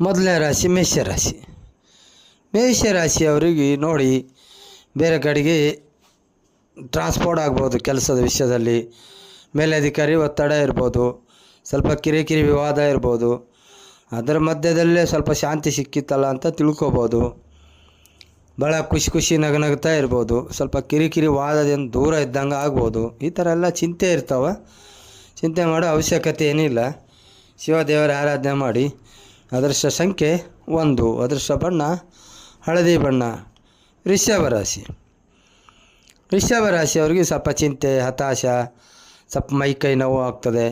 ಮೊದಲನೇ ರಾಶಿ ಮೇಷರಾಶಿ. ಮೇಷರಾಶಿಯವರಿಗೆ ನೋಡಿ, ಬೇರೆ ಕಡೆಗೆ ಟ್ರಾನ್ಸ್ಪೋರ್ಟ್ ಆಗ್ಬೋದು, ಕೆಲಸದ ವಿಷಯದಲ್ಲಿ ಮೇಲಧಿಕಾರಿ ಒತ್ತಡ ಇರ್ಬೋದು, ಸ್ವಲ್ಪ ಕಿರಿಕಿರಿ ವಿವಾದ ಇರ್ಬೋದು, ಅದರ ಮಧ್ಯದಲ್ಲೇ ಸ್ವಲ್ಪ ಶಾಂತಿ ಸಿಕ್ಕಿತ್ತಲ್ಲ ಅಂತ ತಿಳ್ಕೊಬೋದು. ಭಾಳ ಖುಷಿ ನಗನಗ್ತಾ ಇರ್ಬೋದು, ಸ್ವಲ್ಪ ಕಿರಿಕಿರಿ ವಾದದಿಂದ ದೂರ ಇದ್ದಂಗೆ ಆಗ್ಬೋದು. ಈ ಥರ ಎಲ್ಲ ಚಿಂತೆ ಇರ್ತಾವೆ. ಚಿಂತೆ ಮಾಡೋ ಅವಶ್ಯಕತೆ ಏನಿಲ್ಲ. ಶಿವದೇವರ ಆರಾಧನೆ ಮಾಡಿ. ಅದೃಷ್ಟ ಸಂಖ್ಯೆ 1, ಅದೃಷ್ಟ ಬಣ್ಣ ಹಳದಿ ಬಣ್ಣ. ವೃಷಭ ರಾಶಿ. ವೃಷಭ ರಾಶಿಯವರಿಗೆ ಸ್ವಲ್ಪ ಚಿಂತೆ, ಹತಾಶ, ಸ್ವಲ್ಪ ಮೈಕೈ ನೋವು ಆಗ್ತದೆ,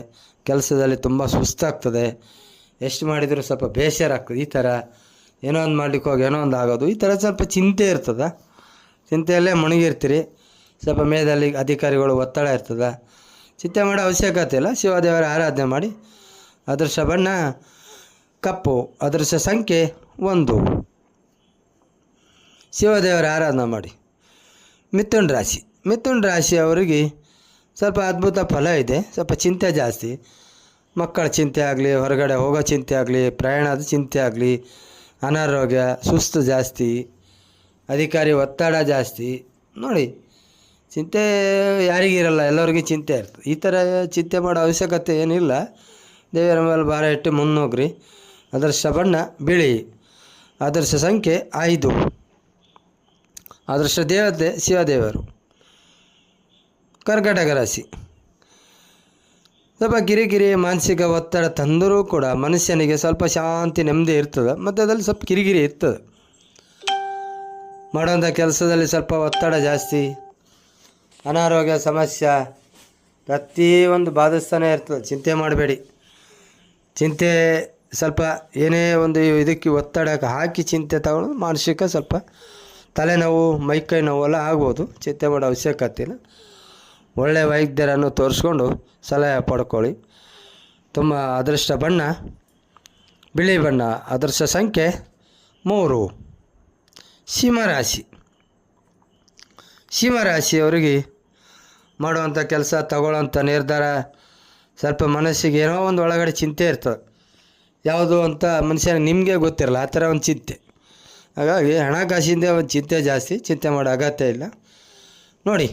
ಕೆಲಸದಲ್ಲಿ ತುಂಬ ಸುಸ್ತಾಗ್ತದೆ, ಎಷ್ಟು ಮಾಡಿದರೂ ಸ್ವಲ್ಪ ಬೇಸರ ಆಗ್ತದೆ. ಈ ಥರ ಏನೋ ಒಂದು ಮಾಡ್ಲಿಕ್ಕೆ ಹೋಗಿ ಏನೋ ಒಂದು ಆಗೋದು, ಈ ಥರ ಸ್ವಲ್ಪ ಚಿಂತೆ ಇರ್ತದೆ. ಚಿಂತೆಯಲ್ಲೇ ಮುಳುಗಿರ್ತೀರಿ. ಸ್ವಲ್ಪ ಮೇದಲ್ಲಿ ಅಧಿಕಾರಿಗಳು ಒತ್ತಡ ಇರ್ತದೆ. ಚಿಂತೆ ಮಾಡೋ ಅವಶ್ಯಕತೆ ಇಲ್ಲ. ಶಿವದೇವರ ಆರಾಧನೆ ಮಾಡಿ. ಅದೃಷ್ಟ ಬಣ್ಣ ಕಪ್ಪು, ಅದೃಷ್ಟ ಸಂಖ್ಯೆ 1. ಶಿವದೇವರ ಆರಾಧನೆ ಮಾಡಿ. ಮಿಥುನ ರಾಶಿ. ಮಿಥುನ ರಾಶಿಯವರಿಗೆ ಸ್ವಲ್ಪ ಅದ್ಭುತ ಫಲ ಇದೆ. ಸ್ವಲ್ಪ ಚಿಂತೆ ಜಾಸ್ತಿ. ಮಕ್ಕಳ ಚಿಂತೆ ಆಗಲಿ, ಹೊರಗಡೆ ಹೋಗೋ ಚಿಂತೆ ಆಗಲಿ, ಪ್ರಯಾಣದ ಚಿಂತೆ ಆಗಲಿ, ಅನಾರೋಗ್ಯ, ಸುಸ್ತು ಜಾಸ್ತಿ, ಅಧಿಕಾರಿ ಒತ್ತಡ ಜಾಸ್ತಿ. ನೋಡಿ, ಚಿಂತೆ ಯಾರಿಗಿರಲ್ಲ, ಎಲ್ಲರಿಗೂ ಚಿಂತೆ ಇರ್ತದೆ. ಈ ಥರ ಚಿಂತೆ ಮಾಡೋ ಅವಶ್ಯಕತೆ ಏನಿಲ್ಲ. ದೇವರ ಮೇಲೆ ಭಾರ ಇಟ್ಟು ಮುನ್ನೋಗ್ರಿ. ಅದೃಷ್ಟ ಬಣ್ಣ ಬಿಳಿ, ಅದೃಷ್ಟ ಸಂಖ್ಯೆ 5. ಅದೃಷ್ಟ ದೇವತೆ ಶಿವದೇವರು. ಕರ್ಕಾಟಕ ರಾಶಿ. ಸ್ವಲ್ಪ ಕಿರಿಕಿರಿ, ಮಾನಸಿಕ ಒತ್ತಡ ತಂದರೂ ಕೂಡ ಮನುಷ್ಯನಿಗೆ ಸ್ವಲ್ಪ ಶಾಂತಿ, ನೆಮ್ಮದಿ ಇರ್ತದೆ. ಮಧ್ಯದಲ್ಲಿ ಸ್ವಲ್ಪ ಕಿರಿಕಿರಿ ಇರ್ತದೆ. ಮಾಡೋಂಥ ಕೆಲಸದಲ್ಲಿ ಸ್ವಲ್ಪ ಒತ್ತಡ ಜಾಸ್ತಿ, ಅನಾರೋಗ್ಯ ಸಮಸ್ಯೆ ಪ್ರತಿಯೊಂದು ಬಾಧಿಸ್ತಾನೆ ಇರ್ತದೆ. ಚಿಂತೆ ಮಾಡಬೇಡಿ. ಚಿಂತೆ ಸ್ವಲ್ಪ ಏನೇ ಒಂದು ಇದಕ್ಕೆ ಒತ್ತಡಕ್ಕೆ ಹಾಕಿ ಚಿಂತೆ ತಗೊಳ್ಳೋದು ಮಾನಸಿಕ ಸ್ವಲ್ಪ ತಲೆನೋವು, ಮೈಕೈ ನೋವೆಲ್ಲ ಆಗ್ಬೋದು. ಚಿಂತೆ ಮಾಡೋ ಅವಶ್ಯಕತೆ ಇಲ್ಲ. ಒಳ್ಳೆಯ ವೈದ್ಯರನ್ನು ತೋರಿಸ್ಕೊಂಡು ಸಲಹೆ ಪಡ್ಕೊಳ್ಳಿ. ತುಂಬ ಅದೃಷ್ಟ ಬಣ್ಣ ಬಿಳಿ ಬಣ್ಣ, ಅದೃಷ್ಟ ಸಂಖ್ಯೆ 3. ಸಿಂಹರಾಶಿ. ಸಿಂಹರಾಶಿಯವರಿಗೆ ಮಾಡುವಂಥ ಕೆಲಸ, ತಗೊಳ್ಳೋಂಥ ನಿರ್ಧಾರ, ಸ್ವಲ್ಪ ಮನಸ್ಸಿಗೆ ಏನೋ ಒಂದು ಒಳಗಡೆ ಚಿಂತೆ ಇರ್ತದೆ. ಯಾವುದು ಅಂತ ಮನುಷ್ಯನಿಗೆ ನಿಮಗೆ ಗೊತ್ತಿರಲ್ಲ, ಆ ಥರ ಒಂದು ಚಿಂತೆ. ಹಾಗಾಗಿ ಹಣಕಾಸಿಂದ ಒಂದು ಚಿಂತೆ ಜಾಸ್ತಿ. ಚಿಂತೆ ಮಾಡೋ ಅಗತ್ಯ ಇಲ್ಲ. ನೋಡಿ,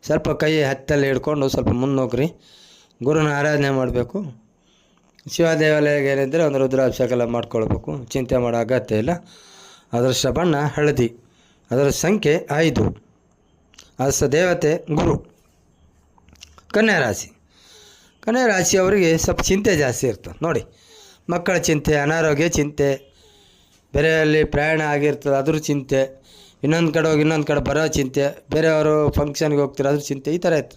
ಸ್ವಲ್ಪ ಕೈ ಹತ್ತಲ್ಲಿ ಹಿಡ್ಕೊಂಡು ಸ್ವಲ್ಪ ಮುನ್ನೋಗ್ರಿ. ಗುರುನ ಆರಾಧನೆ ಮಾಡಬೇಕು. ಶಿವ ದೇವಾಲಯಕ್ಕೆ ಏನಿದ್ದರೆ ಒಂದು ರುದ್ರಾಭಿಷೇಕ ಮಾಡ್ಕೊಳ್ಬೇಕು. ಚಿಂತೆ ಮಾಡೋ ಅಗತ್ಯ ಇಲ್ಲ. ಅದೃಷ್ಟ ಬಣ್ಣ ಹಳದಿ, ಅದರ ಸಂಖ್ಯೆ 5. ಅದೃಷ್ಟ ದೇವತೆ ಗುರು. ಕನ್ಯಾ ರಾಶಿ. ಕನ್ಯಾ ರಾಶಿಯವರಿಗೆ ಸ್ವಲ್ಪ ಚಿಂತೆ ಜಾಸ್ತಿ ಇರ್ತದೆ. ನೋಡಿ, ಮಕ್ಕಳ ಚಿಂತೆ, ಅನಾರೋಗ್ಯ ಚಿಂತೆ, ಬೇರೆಯಲ್ಲಿ ಪ್ರಯಾಣ ಆಗಿರ್ತದೆ ಅದ್ರ ಚಿಂತೆ, ಇನ್ನೊಂದು ಕಡೆ ಹೋಗಿ ಇನ್ನೊಂದು ಕಡೆ ಬರೋ ಚಿಂತೆ, ಬೇರೆಯವರು ಫಂಕ್ಷನ್ಗೆ ಹೋಗ್ತಾರೆ ಅದ್ರ ಚಿಂತೆ, ಈ ಥರ ಇರ್ತದೆ.